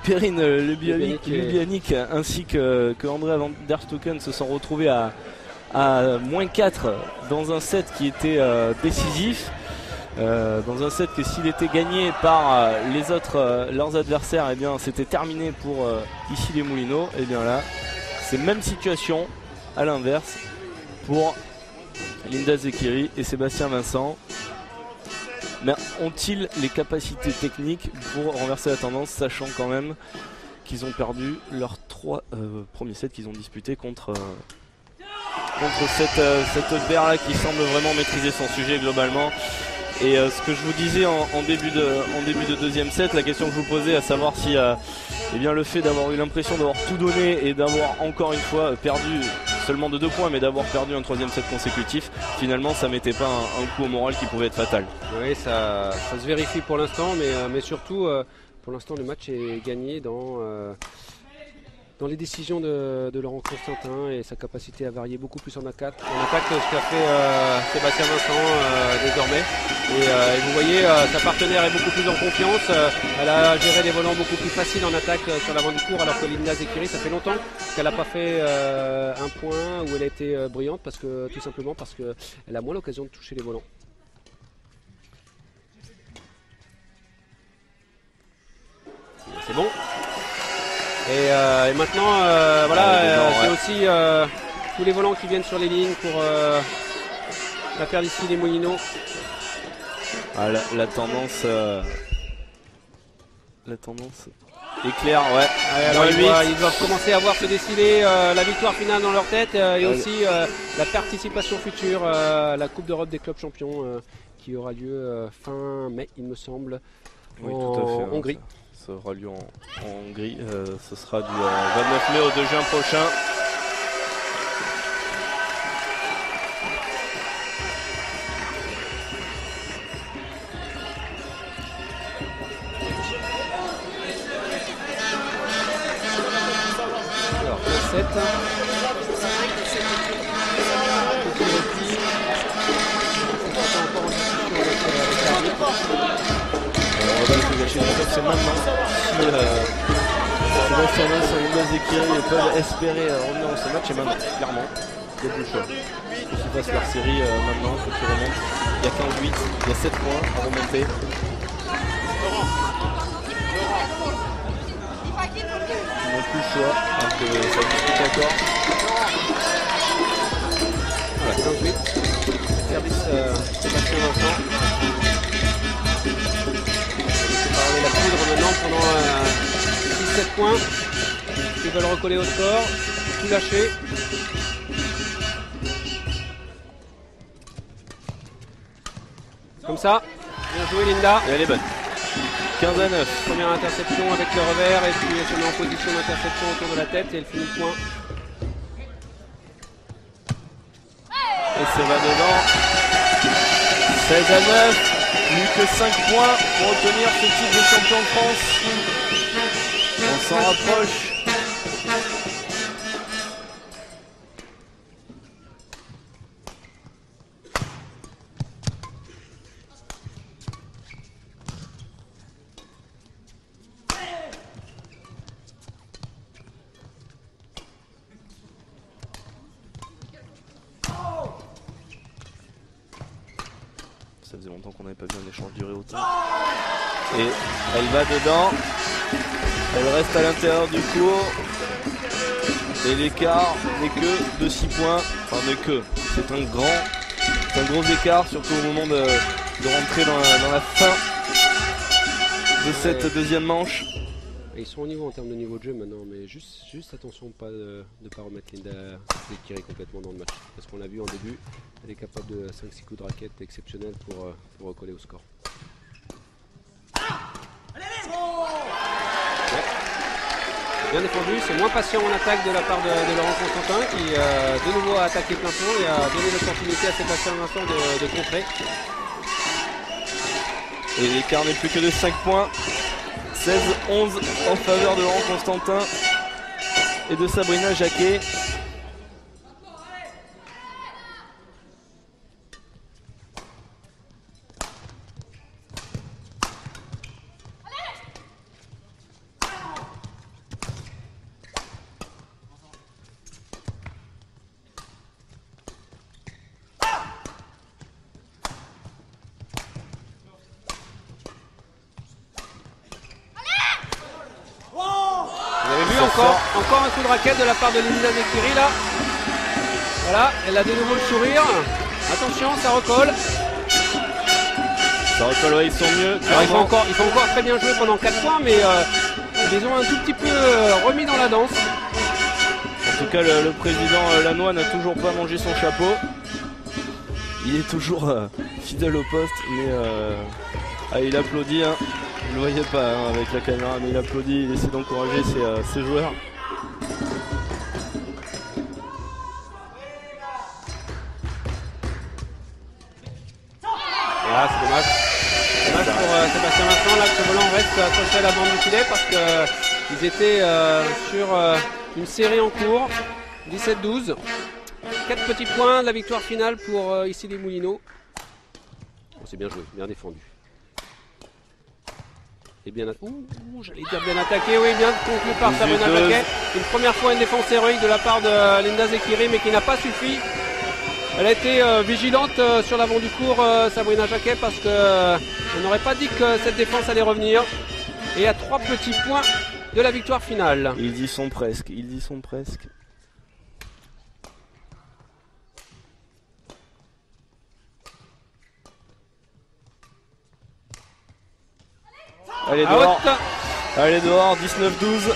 Perrine Lubianic ainsi que Andrea van der Stoeken se sont retrouvés à -4 dans un set qui était décisif. Dans un set que s'il était gagné par leurs adversaires, eh bien c'était terminé pour ici les Moulineaux. Et bien là, c'est même situation à l'inverse pour Linda Zekiri et Sébastien Vincent. Mais ont-ils les capacités techniques pour renverser la tendance, sachant quand même qu'ils ont perdu leurs 3 premiers sets qu'ils ont disputés contre cette paire là qui semble vraiment maîtriser son sujet globalement. Et ce que je vous disais en début de deuxième set, la question que je vous posais, à savoir si eh bien, le fait d'avoir eu l'impression d'avoir tout donné et d'avoir encore une fois perdu seulement de 2 points, mais d'avoir perdu un 3e set consécutif, finalement ça mettait pas un coup au moral qui pouvait être fatal. Oui, ça se vérifie pour l'instant, mais surtout pour l'instant le match est gagné dans les décisions de Laurent Constantin et sa capacité à varier beaucoup plus en attaque ce qu'a fait Sébastien Vincent désormais. Et vous voyez, sa partenaire est beaucoup plus en confiance. Elle a géré des volants beaucoup plus faciles en attaque sur l'avant du court, alors que Linda Zekiri, ça fait longtemps qu'elle n'a pas fait un point où elle a été brillante, tout simplement parce qu'elle a moins l'occasion de toucher les volants. C'est bon. Et maintenant, voilà, c'est aussi tous les volants qui viennent sur les lignes pour la paire d'ici les Moulineaux. Ah, la tendance est claire, ouais. Alors ils doivent commencer à voir se décider la victoire finale dans leur tête et aussi la participation future à la Coupe d'Europe des clubs champions qui aura lieu fin mai, il me semble, oui, en tout à fait, Hongrie. Ça aura lieu en Hongrie, ce sera du 29 mai au 2 juin prochain. Alors 7. C'est maintenant si Sébastien Vincent et Linda Zekiri peuvent espérer revenir dans ce match, et maintenant, clairement, il y a plus le choix. Il faut qu'ils fassent leur série maintenant, il faut qu'ils remontent. Il y a 15-8, il y a 7 points à remonter. Ils n'ont plus le choix, donc ça discute encore. Voilà, 15-8. Service Sébastien Vincent. La poudre maintenant pendant 6-7 points. Ils veulent recoller au score, tout lâcher. Comme ça, bien joué Linda. Et elle est bonne. 15-9. Première interception avec le revers et puis elle se met en position d'interception autour de la tête et elle finit le point. Et ça va dedans. 16-9. Plus que 5 points pour obtenir ce titre de champion de France. On s'en rapproche. Ça faisait longtemps qu'on n'avait pas vu un échange durer autant. Et elle va dedans. Elle reste à l'intérieur du court. Et l'écart n'est que de 6 points. Enfin, n'est que. C'est un gros écart, surtout au moment de rentrer dans la fin de cette deuxième manche. Ils sont au niveau en termes de niveau de jeu maintenant, mais juste attention de ne pas remettre Linda Zekiri complètement dans le match. Parce qu'on l'a vu en début, elle est capable de 5-6 coups de raquette exceptionnels pour recoller au score. Ouais. Bien défendu, c'est moins patient en attaque de la part de Laurent Constantin qui de nouveau a attaqué plein fond et a donné l'opportunité à Sébastien Vincent de contrer. Et l'écart n'est plus que de 5 points. 16-11 en faveur de Laurent Constantin et de Sabrina Jacquet. encore un coup de raquette de la part de Linda Zekiri là. Voilà, elle a de nouveau le sourire. Attention, ça recolle. Ça recolle, ouais, ils sont mieux. Alors, ils font encore très bien jouer pendant 4 points, mais ils les ont un tout petit peu remis dans la danse. En tout cas, le président Lannoy n'a toujours pas mangé son chapeau. Il est toujours fidèle au poste, mais il applaudit. Hein. Vous ne le voyez pas hein, avec la caméra, mais il applaudit, il essaie d'encourager ses joueurs. Et là, c'est dommage. Dommage pour Sébastien Vincent, là, que ce volant reste accroché à la bande du filet parce qu'ils étaient sur une série en cours, 17-12. 4 petits points de la victoire finale pour ici les Moulineaux. Oh, c'est bien joué, bien défendu. Et bien, j'allais dire bien attaqué, oui, bien conclu par Sabrina Jacquet. Une première fois une défense héroïque de la part de Linda Zekiri, mais qui n'a pas suffi. Elle a été vigilante sur l'avant du cours, Sabrina Jacquet, parce qu'on n'aurait pas dit que cette défense allait revenir. Et à 3 petits points de la victoire finale. Ils y sont presque, ils y sont presque. Allez dehors, allez dehors, 19-12.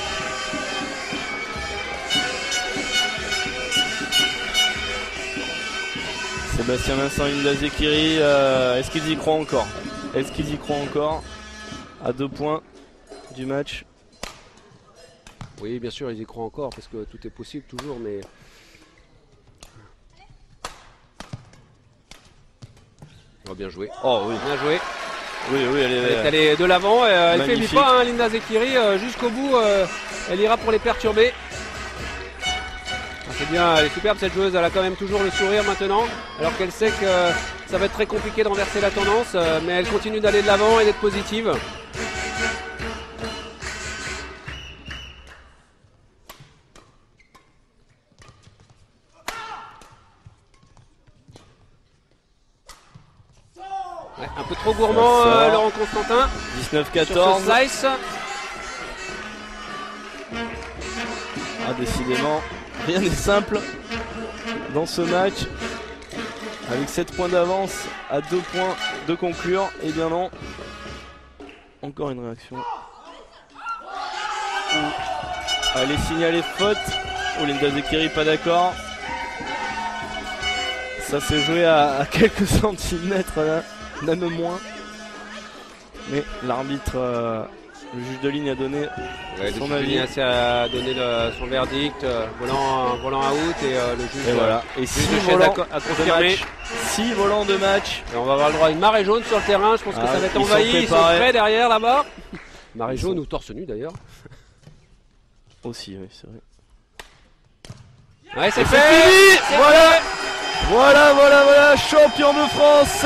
Sébastien Vincent, Linda Zekiri, est-ce qu'ils y croient encore? Est-ce qu'ils y croient encore? À 2 points du match. Oui, bien sûr, ils y croient encore parce que tout est possible toujours, mais... Oh, bien joué. Oh oui, bien joué. Oui, elle est allée de l'avant, elle ne faiblit pas, hein, Linda Zekiri, jusqu'au bout, elle ira pour les perturber. C'est bien, elle est superbe cette joueuse, elle a quand même toujours le sourire maintenant, alors qu'elle sait que ça va être très compliqué de renverser la tendance, mais elle continue d'aller de l'avant et d'être positive. Ouais, un peu trop gourmand Laurent Constantin. 19-14. Slice. Ah, décidément, rien n'est simple dans ce match. Avec 7 points d'avance à 2 points de conclure. Et bien non. Encore une réaction. Allez, signaler faute. Linda Zekiri pas d'accord. Ça s'est joué à quelques centimètres là. Même moins, mais l'arbitre, le juge de ligne a donné son avis. A donné son verdict, volant out et le juge, et voilà. Et 6 volants de match. 6 volants de match. Et on va avoir le droit à une marée jaune sur le terrain. Je pense que ça va être envahi. Ils sont prêts derrière là-bas. Marée jaune ou torse nu d'ailleurs. Aussi, oui, c'est vrai. Ouais, c'est fait. Voilà, champion de France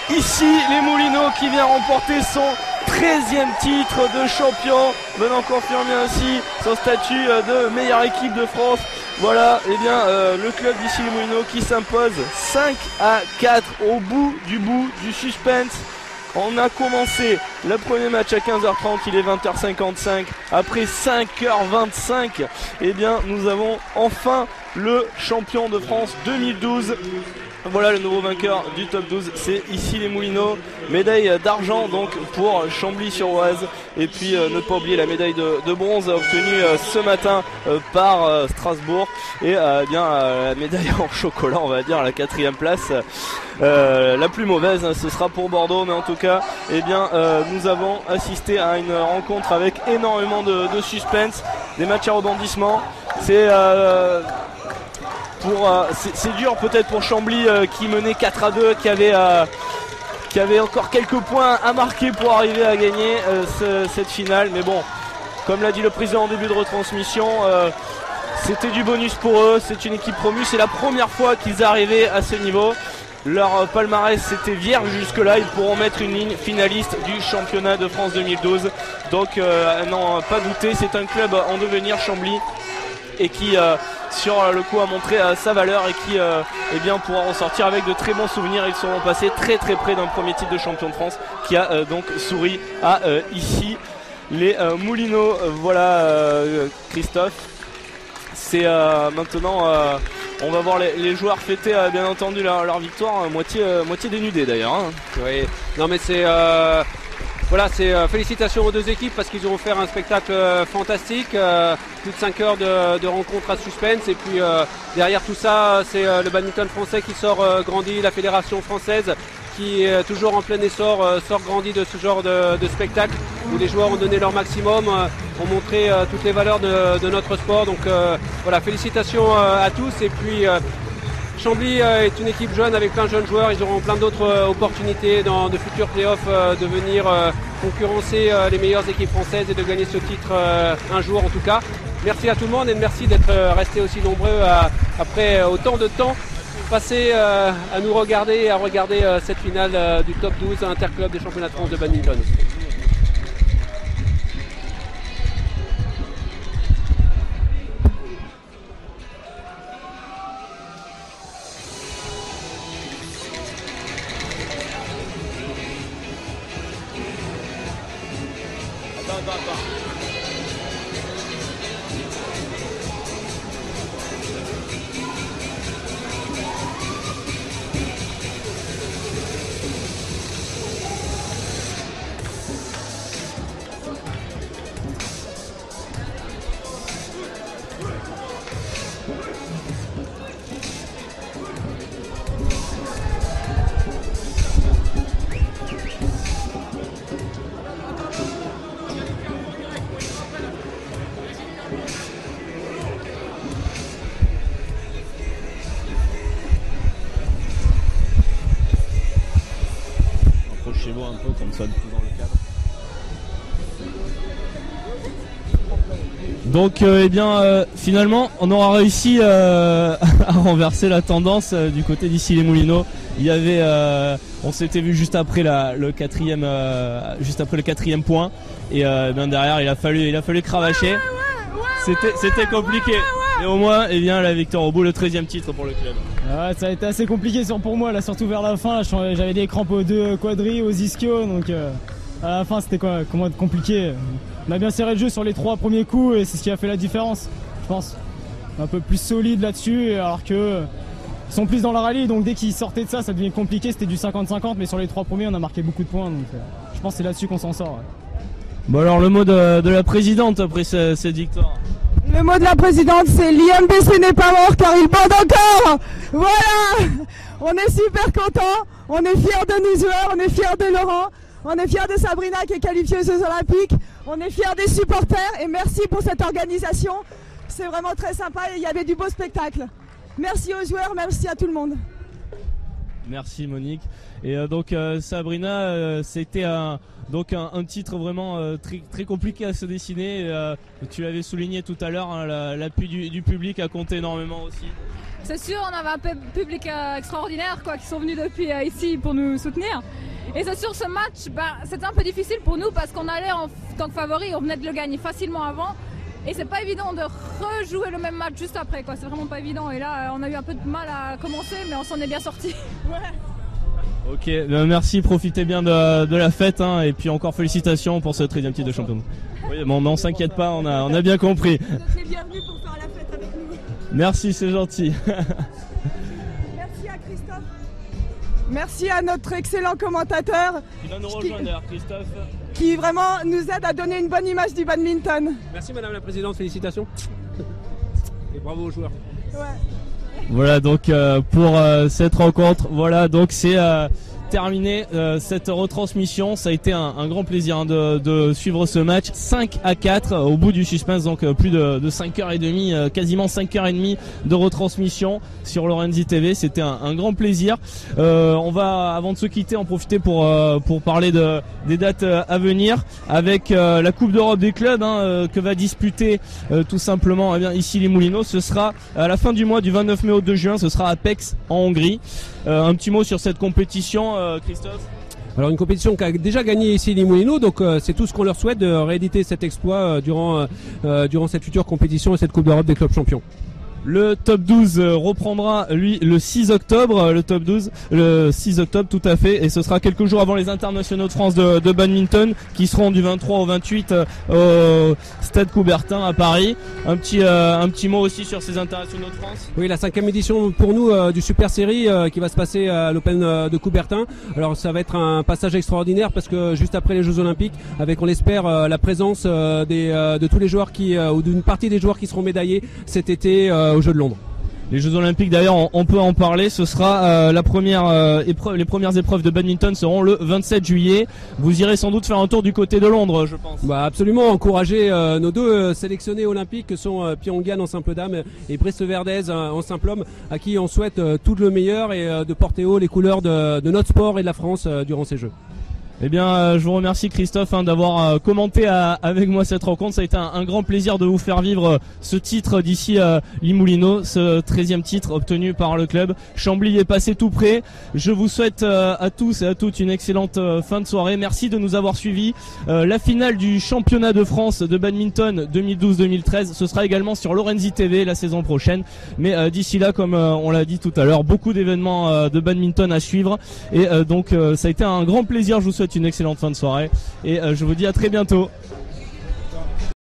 2012. Ici, les Moulineaux qui vient remporter son 13e titre de champion, venant confirmer ainsi son statut de meilleure équipe de France. Voilà, et bien le club d'ici les Moulineaux qui s'impose 5-4 au bout du suspense. On a commencé le premier match à 15h30, il est 20h55. Après 5h25, eh bien nous avons enfin le champion de France 2012. Voilà le nouveau vainqueur du top 12, c'est ici les Moulineaux. Médaille d'argent donc pour Chambly-sur-Oise. Et puis ne pas oublier la médaille de bronze obtenue ce matin par Strasbourg. Et bien la médaille en chocolat, on va dire, la 4e place. La plus mauvaise, hein, ce sera pour Bordeaux, mais en tout cas, eh bien, nous avons assisté à une rencontre avec énormément de suspense, des matchs à rebondissement. C'est dur peut-être pour Chambly qui menait 4-2, qui avait encore quelques points à marquer pour arriver à gagner cette finale. Mais bon, comme l'a dit le président en début de retransmission, c'était du bonus pour eux, c'est une équipe promue, c'est la première fois qu'ils arrivaient à ce niveau. Leur palmarès c'était vierge jusque là, ils pourront mettre une ligne finaliste du championnat de France 2012. Donc non, pas douter, c'est un club en devenir, Chambly, et qui sur le coup a montré sa valeur et qui eh bien, pourra ressortir avec de très bons souvenirs. Ils seront passés très près d'un premier titre de champion de France qui a donc souri à ici les Moulineaux. Voilà Christophe. C'est maintenant, on va voir les joueurs fêter bien entendu leur victoire, moitié dénudés d'ailleurs. Hein. Oui, non mais c'est voilà, c'est félicitations aux deux équipes parce qu'ils ont offert un spectacle fantastique, plus de 5 heures de rencontres à suspense et puis derrière tout ça c'est le badminton français qui sort grandi, la fédération française qui est toujours en plein essor, sort grandi de ce genre de spectacle où les joueurs ont donné leur maximum, ont montré toutes les valeurs de notre sport. Donc voilà, félicitations à tous et puis Chambly est une équipe jeune avec plein de jeunes joueurs, ils auront plein d'autres opportunités dans de futurs playoffs de venir concurrencer les meilleures équipes françaises et de gagner ce titre un jour en tout cas. Merci à tout le monde et merci d'être restés aussi nombreux après autant de temps passé à nous regarder et à regarder cette finale du top 12 interclub des championnats de France de badminton. Approchez-vous un peu comme ça dans le cadre. Donc finalement on aura réussi à renverser la tendance du côté d'ici les Moulineaux. Il y avait on s'était vu juste après le quatrième point et bien derrière il a fallu cravacher. C'était compliqué. Et au moins la victoire au bout, le 13e titre pour le club. Ouais, ça a été assez compliqué pour moi là, surtout vers la fin. J'avais des crampes aux deux quadris, aux ischios, donc à la fin c'était compliqué. On a bien serré le jeu sur les 3 premiers coups et c'est ce qui a fait la différence, je pense. Un peu plus solide là-dessus, alors que ils sont plus dans la rallye, donc dès qu'ils sortaient de ça devenait compliqué. C'était du 50-50, mais sur les 3 premiers on a marqué beaucoup de points, donc je pense que c'est là-dessus qu'on s'en sort. Ouais. Bon alors le mot de la présidente après cette victoire. Le mot de la présidente, c'est l'IMBC n'est pas mort car il bande encore. Voilà, on est super contents, on est fiers de nos joueurs, on est fiers de Laurent, on est fiers de Sabrina qui est qualifiée aux Jeux Olympiques, on est fiers des supporters et merci pour cette organisation. C'est vraiment très sympa et il y avait du beau spectacle. Merci aux joueurs, merci à tout le monde. Merci Monique. Et donc Sabrina, c'était un titre vraiment très, très compliqué à se dessiner. Tu l'avais souligné tout à l'heure, hein, l'appui du public a compté énormément aussi. C'est sûr, on avait un public extraordinaire qui sont venus depuis ici pour nous soutenir. Et c'est sûr, ce match, c'était un peu difficile pour nous parce qu'on allait en tant que favori, on venait de le gagner facilement avant. Et c'est pas évident de rejouer le même match juste après, c'est vraiment pas évident. Et là, on a eu un peu de mal à commencer, mais on s'en est bien sorti. Ouais. Ok, merci, profitez bien de la fête, hein, et puis encore félicitations pour ce 13e titre de champion. Oui, bon, mais on s'inquiète pas, on a bien compris. Vous êtes les bienvenus pour faire la fête avec nous. Merci, c'est gentil. Merci à Christophe. Merci à notre excellent commentateur. Qui va nous rejoindre d'ailleurs, Christophe. Qui vraiment nous aide à donner une bonne image du badminton. Merci Madame la Présidente, félicitations. Et bravo aux joueurs. Ouais. Voilà donc pour cette rencontre, voilà donc c'est terminé cette retransmission. Ça a été un grand plaisir de suivre ce match. 5-4 au bout du suspense, donc plus de 5h30, quasiment 5h30 de retransmission sur Lorenzi TV. C'était un grand plaisir. On va, avant de se quitter, en profiter pour parler des dates à venir avec la Coupe d'Europe des clubs que va disputer tout simplement ici les Moulineaux. Ce sera à la fin du mois, du 29 mai au 2 juin, ce sera à Pécs en Hongrie. Un petit mot sur cette compétition, Christophe. Alors une compétition qui a déjà gagné ici les Moulineaux, donc c'est tout ce qu'on leur souhaite, de rééditer cet exploit durant cette future compétition et cette Coupe d'Europe des clubs champions. Le top 12 reprendra lui le 6 octobre, le top 12 le 6 octobre tout à fait, et ce sera quelques jours avant les internationaux de France de badminton qui seront du 23 au 28 au Stade Coubertin à Paris. Un petit mot aussi sur ces internationaux de France. Oui, la 5e édition pour nous du Super Série qui va se passer à l'Open de Coubertin. Alors ça va être un passage extraordinaire parce que juste après les Jeux Olympiques, avec on l'espère la présence de tous les joueurs ou d'une partie des joueurs qui seront médaillés cet été aux Jeux de Londres. Les Jeux Olympiques d'ailleurs, on peut en parler, ce sera les premières épreuves de badminton seront le 27 juillet. Vous irez sans doute faire un tour du côté de Londres, je pense. Bah absolument, encourager nos deux sélectionnés olympiques que sont Pyongyang en simple dame et Brice Verdez en simple homme, à qui on souhaite tout le meilleur et de porter haut les couleurs de notre sport et de la France durant ces Jeux. Eh bien, je vous remercie Christophe d'avoir commenté avec moi cette rencontre. Ça a été un grand plaisir de vous faire vivre ce titre d'ici Limoulineaux, ce 13e titre obtenu par le club. Chambly est passé tout près. Je vous souhaite à tous et à toutes une excellente fin de soirée. Merci de nous avoir suivis. La finale du championnat de France de badminton 2012-2013, ce sera également sur Lorenzi TV la saison prochaine. Mais d'ici là, comme on l'a dit tout à l'heure, beaucoup d'événements de badminton à suivre. Et donc ça a été un grand plaisir. Je vous souhaite une excellente fin de soirée et je vous dis à très bientôt.